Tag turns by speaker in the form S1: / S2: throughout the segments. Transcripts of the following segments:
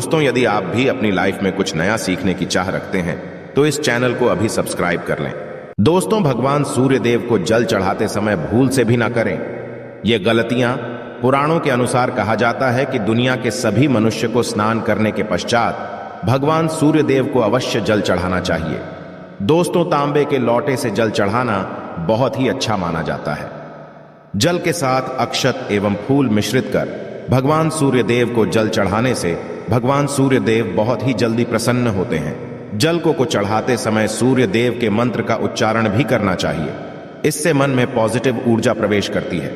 S1: दोस्तों, यदि आप भी अपनी लाइफ में कुछ नया सीखने की चाह रखते हैं तो इस चैनल को अभी सब्सक्राइब कर लें। दोस्तों, भगवान सूर्य देव को जल चढ़ाते समय भूल से भी ना करें। ये गलतियां पुराणों के अनुसार कहा जाता है कि दुनिया के सभी मनुष्य को स्नान करने के पश्चात भगवान सूर्य देव को अवश्य जल चढ़ाना चाहिए। दोस्तों, तांबे के लोटे से जल चढ़ाना बहुत ही अच्छा माना जाता है। जल के साथ अक्षत एवं फूल मिश्रित कर भगवान सूर्य देव को जल चढ़ाने से भगवान सूर्य देव बहुत ही जल्दी प्रसन्न होते हैं। जल को चढ़ाते समय सूर्य देव के मंत्र का उच्चारण भी करना चाहिए। इससे मन में पॉजिटिव ऊर्जा प्रवेश करती है।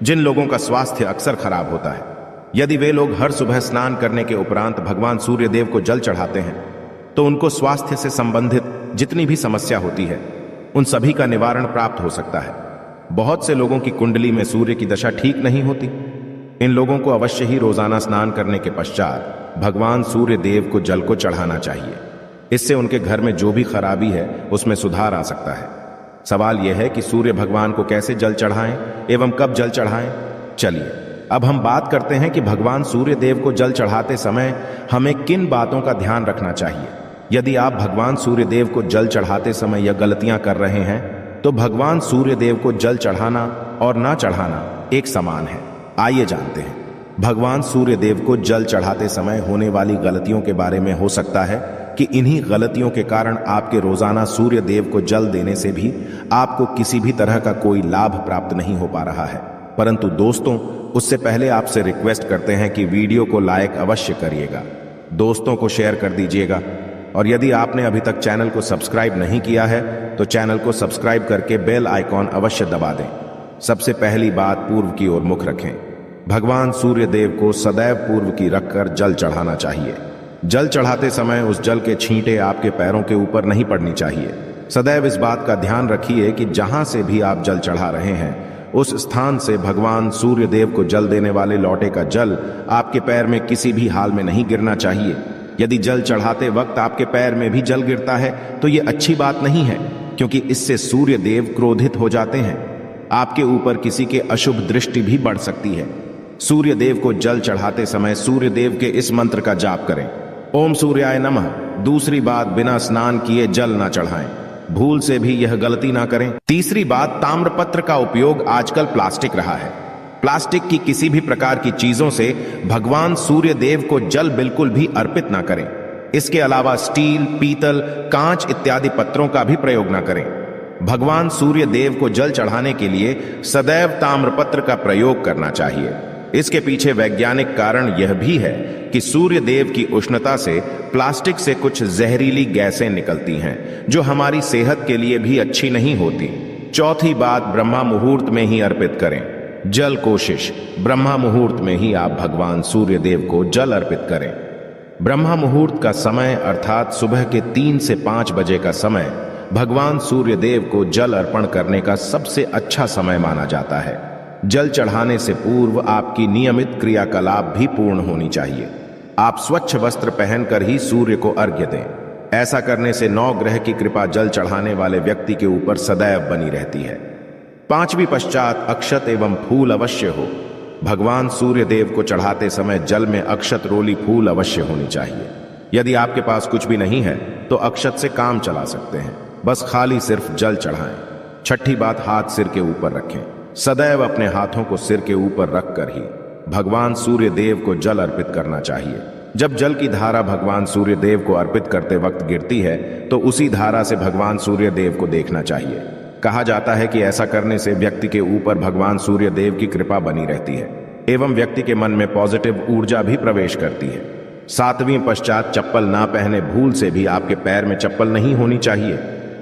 S1: जिन लोगों का स्वास्थ्य अक्सर खराब होता है, यदि वे लोग हर सुबह स्नान करने के उपरांत भगवान सूर्य देव को जल चढ़ाते हैं तो उनको स्वास्थ्य से संबंधित जितनी भी समस्या होती है उन सभी का निवारण प्राप्त हो सकता है। बहुत से लोगों की कुंडली में सूर्य की दशा ठीक नहीं होती। इन लोगों को अवश्य ही रोजाना स्नान करने के पश्चात भगवान सूर्य देव को जल को चढ़ाना चाहिए। इससे उनके घर में जो भी खराबी है उसमें सुधार आ सकता है। सवाल यह है कि सूर्य भगवान को कैसे जल चढ़ाएं एवं कब जल चढ़ाएं। चलिए अब हम बात करते हैं कि भगवान सूर्य देव को जल चढ़ाते समय हमें किन बातों का ध्यान रखना चाहिए। यदि आप भगवान सूर्य देव को जल चढ़ाते समय यह गलतियां कर रहे हैं तो भगवान सूर्य देव को जल चढ़ाना और ना चढ़ाना एक समान है। आइए जानते हैं भगवान सूर्य देव को जल चढ़ाते समय होने वाली गलतियों के बारे में। हो सकता है कि इन्हीं गलतियों के कारण आपके रोजाना सूर्य देव को जल देने से भी आपको किसी भी तरह का कोई लाभ प्राप्त नहीं हो पा रहा है। परंतु दोस्तों, उससे पहले आपसे रिक्वेस्ट करते हैं कि वीडियो को लाइक अवश्य करिएगा, दोस्तों को शेयर कर दीजिएगा और यदि आपने अभी तक चैनल को सब्सक्राइब नहीं किया है तो चैनल को सब्सक्राइब करके बेल आइकॉन अवश्य दबा दें। सबसे पहली बात, पूर्व की ओर मुख रखें। भगवान सूर्य देव को सदैव पूर्व की रखकर जल चढ़ाना चाहिए। जल चढ़ाते समय उस जल के छींटे आपके पैरों के ऊपर नहीं पड़नी चाहिए। सदैव इस बात का ध्यान रखिए कि जहां से भी आप जल चढ़ा रहे हैं उस स्थान से भगवान सूर्य देव को जल देने वाले लोटे का जल आपके पैर में किसी भी हाल में नहीं गिरना चाहिए। यदि जल चढ़ाते वक्त आपके पैर में भी जल गिरता है तो ये अच्छी बात नहीं है, क्योंकि इससे सूर्य देव क्रोधित हो जाते हैं। आपके ऊपर किसी के अशुभ दृष्टि भी बढ़ सकती है। सूर्य देव को जल चढ़ाते समय सूर्य देव के इस मंत्र का जाप करें, ओम सूर्याय नमः। दूसरी बात, बिना स्नान किए जल ना चढ़ाएं। भूल से भी यह गलती ना करें। तीसरी बात, ताम्रपत्र का उपयोग आजकल प्लास्टिक रहा है। प्लास्टिक की किसी भी प्रकार की चीजों से भगवान सूर्य देव को जल बिल्कुल भी अर्पित ना करें। इसके अलावा स्टील, पीतल, कांच इत्यादि पत्रों का भी प्रयोग ना करें। भगवान सूर्य देव को जल चढ़ाने के लिए सदैव ताम्रपत्र का प्रयोग करना चाहिए। इसके पीछे वैज्ञानिक कारण यह भी है कि सूर्य देव की उष्णता से प्लास्टिक से कुछ जहरीली गैसें निकलती हैं जो हमारी सेहत के लिए भी अच्छी नहीं होती। चौथी बात, ब्रह्मा मुहूर्त में ही अर्पित करें जल। कोशिश ब्रह्मा मुहूर्त में ही आप भगवान सूर्य देव को जल अर्पित करें। ब्रह्मा मुहूर्त का समय अर्थात सुबह के 3 से 5 बजे का समय भगवान सूर्य देव को जल अर्पण करने का सबसे अच्छा समय माना जाता है। जल चढ़ाने से पूर्व आपकी नियमित क्रियाकलाप भी पूर्ण होनी चाहिए। आप स्वच्छ वस्त्र पहनकर ही सूर्य को अर्घ्य दें। ऐसा करने से 9 ग्रह की कृपा जल चढ़ाने वाले व्यक्ति के ऊपर सदैव बनी रहती है। पांचवी पश्चात, अक्षत एवं फूल अवश्य हो। भगवान सूर्य देव को चढ़ाते समय जल में अक्षत, रोली, फूल अवश्य होनी चाहिए। यदि आपके पास कुछ भी नहीं है तो अक्षत से काम चला सकते हैं, बस खाली सिर्फ जल चढ़ाएं। छठी बात, हाथ सिर के ऊपर रखें। सदैव अपने हाथों को सिर के ऊपर रखकर ही भगवान सूर्य देव को जल अर्पित करना चाहिए। जब जल की धारा भगवान सूर्य देव को अर्पित करते वक्त गिरती है तो उसी धारा से भगवान सूर्य देव को देखना चाहिए। कहा जाता है कि ऐसा करने से व्यक्ति के ऊपर भगवान सूर्य देव की कृपा बनी रहती है एवं व्यक्ति के मन में पॉजिटिव ऊर्जा भी प्रवेश करती है। 7वीं पश्चात, चप्पल ना पहने। भूल से भी आपके पैर में चप्पल नहीं होनी चाहिए।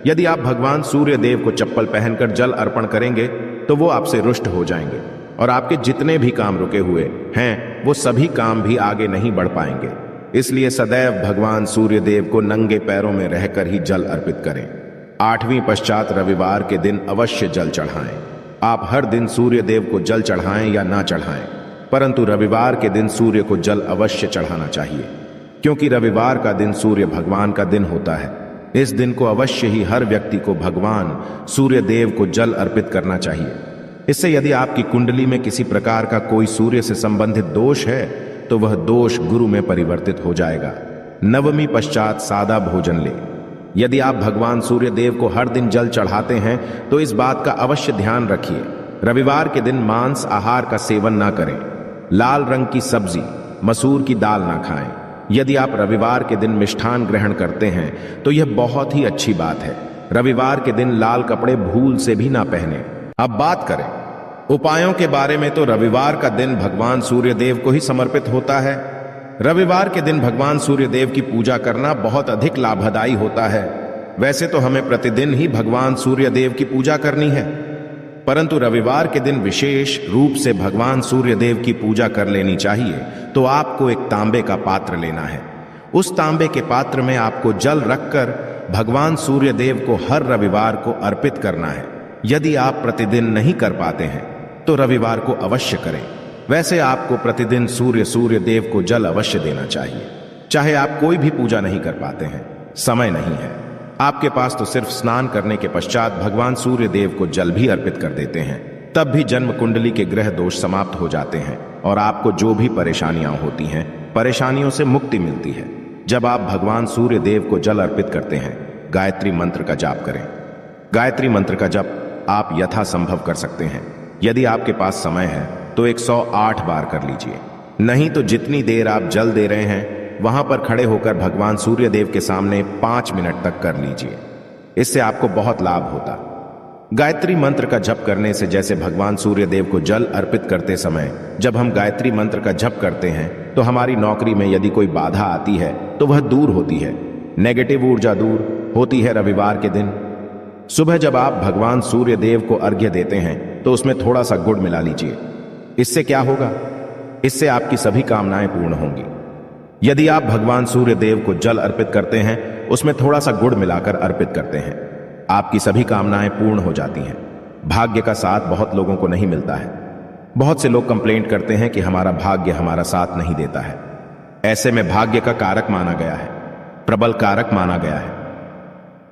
S1: यदि आप भगवान सूर्य देव को चप्पल पहनकर जल अर्पण करेंगे तो वो आपसे रुष्ट हो जाएंगे और आपके जितने भी काम रुके हुए हैं वो सभी काम भी आगे नहीं बढ़ पाएंगे। इसलिए सदैव भगवान सूर्य देव को नंगे पैरों में रहकर ही जल अर्पित करें। 8वीं पश्चात, रविवार के दिन अवश्य जल चढ़ाएं। आप हर दिन सूर्य देव को जल चढ़ाएं या ना चढ़ाएं, परंतु रविवार के दिन सूर्य को जल अवश्य चढ़ाना चाहिए, क्योंकि रविवार का दिन सूर्य भगवान का दिन होता है। इस दिन को अवश्य ही हर व्यक्ति को भगवान सूर्य देव को जल अर्पित करना चाहिए। इससे यदि आपकी कुंडली में किसी प्रकार का कोई सूर्य से संबंधित दोष है तो वह दोष गुरु में परिवर्तित हो जाएगा। नवमी पश्चात सादा भोजन ले। यदि आप भगवान सूर्य देव को हर दिन जल चढ़ाते हैं तो इस बात का अवश्य ध्यान रखिए, रविवार के दिन मांस आहार का सेवन ना करें। लाल रंग की सब्जी, मसूर की दाल ना खाएं। यदि आप रविवार के दिन मिष्ठान ग्रहण करते हैं तो यह बहुत ही अच्छी बात है। रविवार के दिन लाल कपड़े भूल से भी ना पहने। अब बात करें उपायों के बारे में, तो रविवार का दिन भगवान सूर्य देव को ही समर्पित होता है। रविवार के दिन भगवान सूर्य देव की पूजा करना बहुत अधिक लाभदायी होता है। वैसे तो हमें प्रतिदिन ही भगवान सूर्य देव की पूजा करनी है, परंतु रविवार के दिन विशेष रूप से भगवान सूर्य देव की पूजा कर लेनी चाहिए। तो आपको एक तांबे का पात्र लेना है। उस तांबे के पात्र में आपको जल रखकर भगवान सूर्य देव को हर रविवार को अर्पित करना है। यदि आप प्रतिदिन नहीं कर पाते हैं तो रविवार को अवश्य करें। वैसे आपको प्रतिदिन सूर्य देव को जल अवश्य देना चाहिए, चाहे आप कोई भी पूजा नहीं कर पाते हैं, समय नहीं है आपके पास, तो सिर्फ स्नान करने के पश्चात भगवान सूर्य देव को जल भी अर्पित कर देते हैं। तब भी जन्म कुंडली के ग्रह दोष समाप्त हो जाते हैं और आपको जो भी परेशानियां होती हैं, परेशानियों से मुक्ति मिलती है। जब आप भगवान सूर्य देव को जल अर्पित करते हैं, गायत्री मंत्र का जाप करें। गायत्री मंत्र का जप आप यथासंभव कर सकते हैं। यदि आपके पास समय है तो 108 बार कर लीजिए, नहीं तो जितनी देर आप जल दे रहे हैं वहां पर खड़े होकर भगवान सूर्य देव के सामने 5 मिनट तक कर लीजिए। इससे आपको बहुत लाभ होता। गायत्री मंत्र का जप करने से, जैसे भगवान सूर्य देव को जल अर्पित करते समय जब हम गायत्री मंत्र का जप करते हैं तो हमारी नौकरी में यदि कोई बाधा आती है तो वह दूर होती है, नेगेटिव ऊर्जा दूर होती है। रविवार के दिन सुबह जब आप भगवान सूर्य देव को अर्घ्य देते हैं तो उसमें थोड़ा सा गुड़ मिला लीजिए। इससे क्या होगा? इससे आपकी सभी कामनाएं पूर्ण होंगी। यदि आप भगवान सूर्य देव को जल अर्पित करते हैं, उसमें थोड़ा सा गुड़ मिलाकर अर्पित करते हैं, आपकी सभी कामनाएं पूर्ण हो जाती हैं। भाग्य का साथ बहुत लोगों को नहीं मिलता है। बहुत से लोग कंप्लेंट करते हैं कि हमारा भाग्य हमारा साथ नहीं देता है। ऐसे में भाग्य का कारक माना गया है, प्रबल कारक माना गया है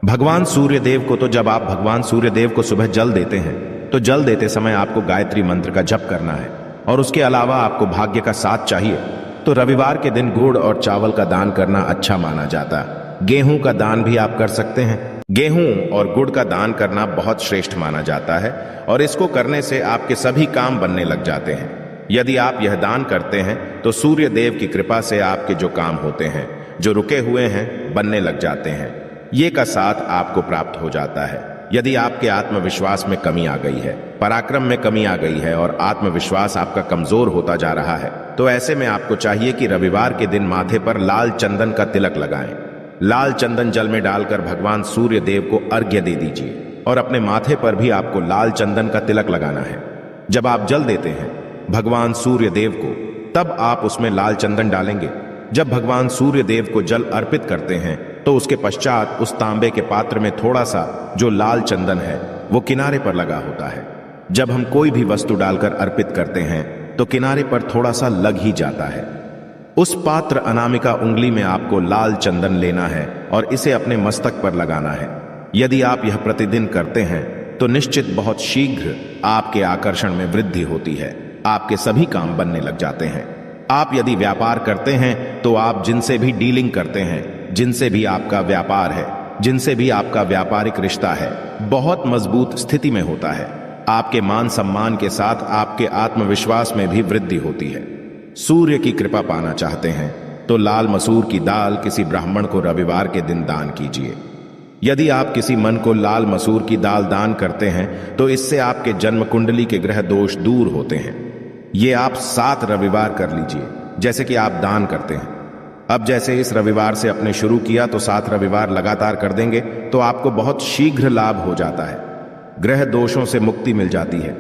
S1: भगवान सूर्य देव को। तो जब आप भगवान सूर्य देव को सुबह जल देते हैं तो जल देते समय आपको गायत्री मंत्र का जप करना है, और उसके अलावा आपको भाग्य का साथ चाहिए तो रविवार के दिन गुड़ और चावल का दान करना अच्छा माना जाता है। गेहूं का दान भी आप कर सकते हैं। गेहूं और गुड़ का दान करना बहुत श्रेष्ठ माना जाता है और इसको करने से आपके सभी काम बनने लग जाते हैं। यदि आप यह दान करते हैं तो सूर्य देव की कृपा से आपके जो काम होते हैं, जो रुके हुए हैं, बनने लग जाते हैं। ये का साथ आपको प्राप्त हो जाता है। यदि आपके आत्मविश्वास में कमी आ गई है, पराक्रम में कमी आ गई है और आत्मविश्वास आपका कमजोर होता जा रहा है, तो ऐसे में आपको चाहिए कि रविवार के दिन माथे पर लाल चंदन का तिलक लगाएं। लाल चंदन जल में डालकर भगवान सूर्य देव को अर्घ्य दे दीजिए और अपने माथे पर भी आपको लाल चंदन का तिलक लगाना है। जब आप जल देते हैं भगवान सूर्य देव को, तब आप उसमें लाल चंदन डालेंगे। जब भगवान सूर्य देव को जल अर्पित करते हैं तो उसके पश्चात उस तांबे के पात्र में थोड़ा सा जो लाल चंदन है वो किनारे पर लगा होता है। जब हम कोई भी वस्तु डालकर अर्पित करते हैं तो किनारे पर थोड़ा सा लग ही जाता है। उस पात्र अनामिका उंगली में आपको लाल चंदन लेना है और इसे अपने मस्तक पर लगाना है। यदि आप यह प्रतिदिन करते हैं तो निश्चित बहुत शीघ्र आपके आकर्षण में वृद्धि होती है, आपके सभी काम बनने लग जाते हैं। आप यदि व्यापार करते हैं तो आप जिनसे भी डीलिंग करते हैं, जिनसे भी आपका व्यापार है, जिनसे भी आपका व्यापारिक रिश्ता है, बहुत मजबूत स्थिति में होता है। आपके मान सम्मान के साथ आपके आत्मविश्वास में भी वृद्धि होती है। सूर्य की कृपा पाना चाहते हैं तो लाल मसूर की दाल किसी ब्राह्मण को रविवार के दिन दान कीजिए। यदि आप किसी मन को लाल मसूर की दाल दान करते हैं तो इससे आपके जन्म कुंडली के ग्रह दोष दूर होते हैं। ये आप 7 रविवार कर लीजिए जैसे कि आप दान करते हैं। अब जैसे इस रविवार से अपने शुरू किया तो 7 रविवार लगातार कर देंगे तो आपको बहुत शीघ्र लाभ हो जाता है। ग्रह दोषों से मुक्ति मिल जाती है।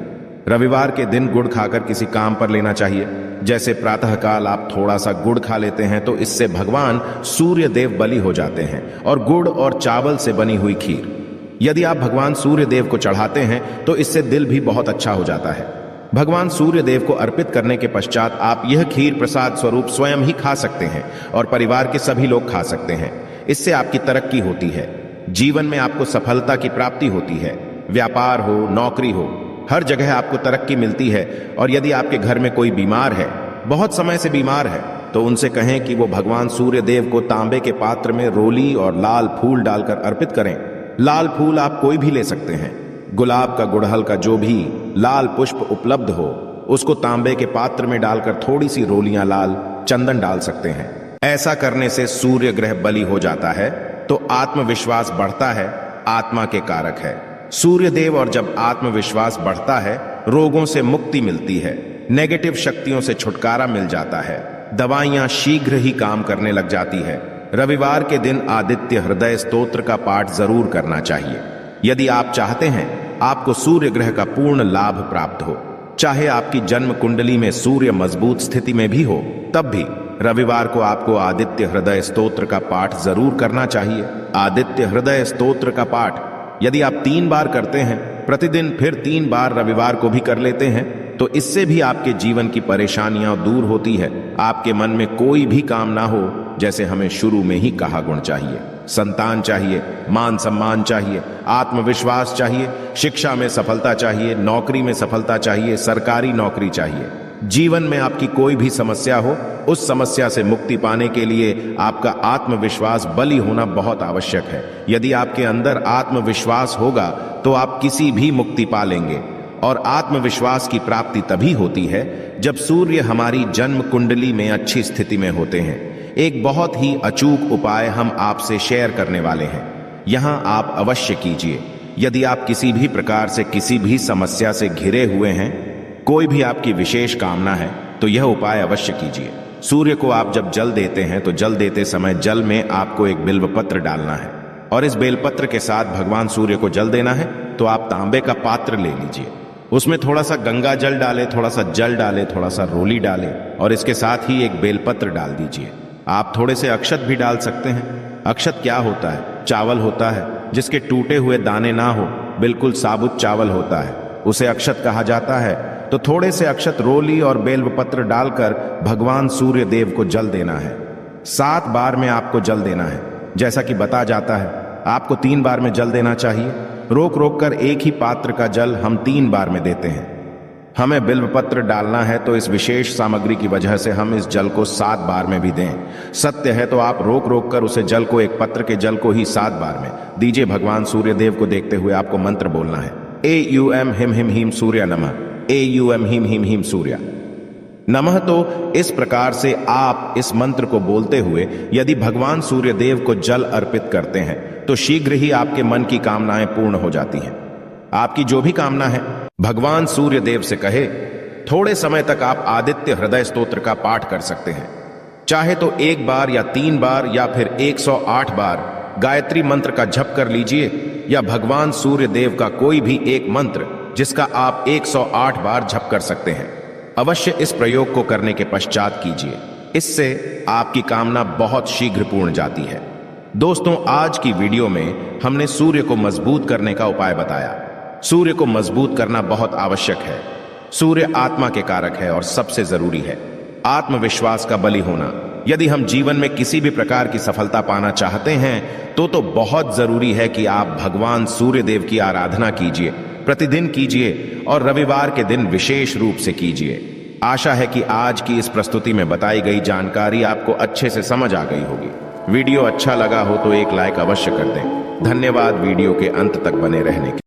S1: रविवार के दिन गुड़ खाकर किसी काम पर लेना चाहिए। जैसे प्रातःकाल आप थोड़ा सा गुड़ खा लेते हैं तो इससे भगवान सूर्य देव बलि हो जाते हैं, और गुड़ और चावल से बनी हुई खीर यदि आप भगवान सूर्य देव को चढ़ाते हैं तो इससे दिल भी बहुत अच्छा हो जाता है। भगवान सूर्य देव को अर्पित करने के पश्चात आप यह खीर प्रसाद स्वरूप स्वयं ही खा सकते हैं और परिवार के सभी लोग खा सकते हैं। इससे आपकी तरक्की होती है, जीवन में आपको सफलता की प्राप्ति होती है। व्यापार हो, नौकरी हो, हर जगह आपको तरक्की मिलती है। और यदि आपके घर में कोई बीमार है बहुत समय से बीमार है तो उनसे कहें कि वो भगवान सूर्य देव को तांबे के पात्र में रोली और लाल फूल डालकर अर्पित करें। लाल फूल आप कोई भी ले सकते हैं। गुलाब का, गुड़हल का, जो भी लाल पुष्प उपलब्ध हो उसको तांबे के पात्र में डालकर थोड़ी सी रोलियां लाल चंदन डाल सकते हैं। ऐसा करने से सूर्य ग्रह बलि हो जाता है तो आत्मविश्वास बढ़ता है, आत्मा के कारक है सूर्य देव। और जब आत्मविश्वास बढ़ता है रोगों से मुक्ति मिलती है, नेगेटिव शक्तियों से छुटकारा मिल जाता है, दवाइयां शीघ्र ही काम करने लग जाती है। रविवार के दिन आदित्य हृदय स्तोत्र का पाठ जरूर करना चाहिए यदि आप चाहते हैं आपको सूर्य ग्रह का पूर्ण लाभ प्राप्त हो। चाहे आपकी जन्म कुंडली में सूर्य मजबूत स्थिति में भी हो तब भी रविवार को आपको आदित्य हृदय स्तोत्र का पाठ जरूर करना चाहिए। आदित्य हृदय स्तोत्र का पाठ यदि आप 3 बार करते हैं प्रतिदिन, फिर 3 बार रविवार को भी कर लेते हैं तो इससे भी आपके जीवन की परेशानियां दूर होती है। आपके मन में कोई भी काम ना हो, जैसे हमें शुरू में ही कहा, गुण चाहिए, संतान चाहिए, मान सम्मान चाहिए, आत्मविश्वास चाहिए, शिक्षा में सफलता चाहिए, नौकरी में सफलता चाहिए, सरकारी नौकरी चाहिए। जीवन में आपकी कोई भी समस्या हो, उस समस्या से मुक्ति पाने के लिए आपका आत्मविश्वास बली होना बहुत आवश्यक है। यदि आपके अंदर आत्मविश्वास होगा तो आप किसी भी मुक्ति पा लेंगे। और आत्मविश्वास की प्राप्ति तभी होती है जब सूर्य हमारी जन्म कुंडली में अच्छी स्थिति में होते हैं। एक बहुत ही अचूक उपाय हम आपसे शेयर करने वाले हैं, यहां आप अवश्य कीजिए। यदि आप किसी भी प्रकार से किसी भी समस्या से घिरे हुए हैं, कोई भी आपकी विशेष कामना है, तो यह उपाय अवश्य कीजिए। सूर्य को आप जब जल देते हैं तो जल देते समय जल में आपको एक बिल्वपत्र डालना है और इस बेलपत्र के साथ भगवान सूर्य को जल देना है। तो आप तांबे का पात्र ले लीजिए, उसमें थोड़ा सा गंगा जल डालें, थोड़ा सा जल डालें, थोड़ा सा रोली डालें और इसके साथ ही एक बेलपत्र डाल दीजिए। आप थोड़े से अक्षत भी डाल सकते हैं। अक्षत क्या होता है? चावल होता है जिसके टूटे हुए दाने ना हो, बिल्कुल साबुत चावल होता है, उसे अक्षत कहा जाता है। तो थोड़े से अक्षत, रोली और बेलपत्र डालकर भगवान सूर्य देव को जल देना है। 7 बार में आपको जल देना है। जैसा कि बता जाता है आपको 3 बार में जल देना चाहिए। रोक रोक कर एक ही पात्र का जल हम 3 बार में देते हैं। हमें बिल्वपत्र डालना है तो इस विशेष सामग्री की वजह से हम इस जल को 7 बार में भी दें। सत्य है तो आप रोक रोक कर उसे जल को, एक पत्र के जल को ही 7 बार में दीजिए। भगवान सूर्य देव को देखते हुए आपको मंत्र बोलना है, AUM हिम हिम हिम सूर्य नमः, AUM हिम हिम हिम सूर्य नमः। तो इस प्रकार से आप इस मंत्र को बोलते हुए यदि भगवान सूर्य देव को जल अर्पित करते हैं तो शीघ्र ही आपके मन की कामनाएं पूर्ण हो जाती हैं। आपकी जो भी कामना है भगवान सूर्य देव से कहे। थोड़े समय तक आप आदित्य हृदय स्तोत्र का पाठ कर सकते हैं। चाहे तो 1 बार या 3 बार या फिर 108 बार गायत्री मंत्र का जप कर लीजिए या भगवान सूर्य देव का कोई भी एक मंत्र जिसका आप 108 बार जप कर सकते हैं। अवश्य इस प्रयोग को करने के पश्चात कीजिए, इससे आपकी कामना बहुत शीघ्र पूर्ण जाती है। दोस्तों, आज की वीडियो में हमने सूर्य को मजबूत करने का उपाय बताया। सूर्य को मजबूत करना बहुत आवश्यक है। सूर्य आत्मा के कारक है और सबसे जरूरी है आत्मविश्वास का बलि होना। यदि हम जीवन में किसी भी प्रकार की सफलता पाना चाहते हैं तो बहुत जरूरी है कि आप भगवान सूर्य देव की आराधना कीजिए, प्रतिदिन कीजिए और रविवार के दिन विशेष रूप से कीजिए। आशा है कि आज की इस प्रस्तुति में बताई गई जानकारी आपको अच्छे से समझ आ गई होगी। वीडियो अच्छा लगा हो तो एक लाइक अवश्य कर दें। धन्यवाद वीडियो के अंत तक बने रहने के लिए।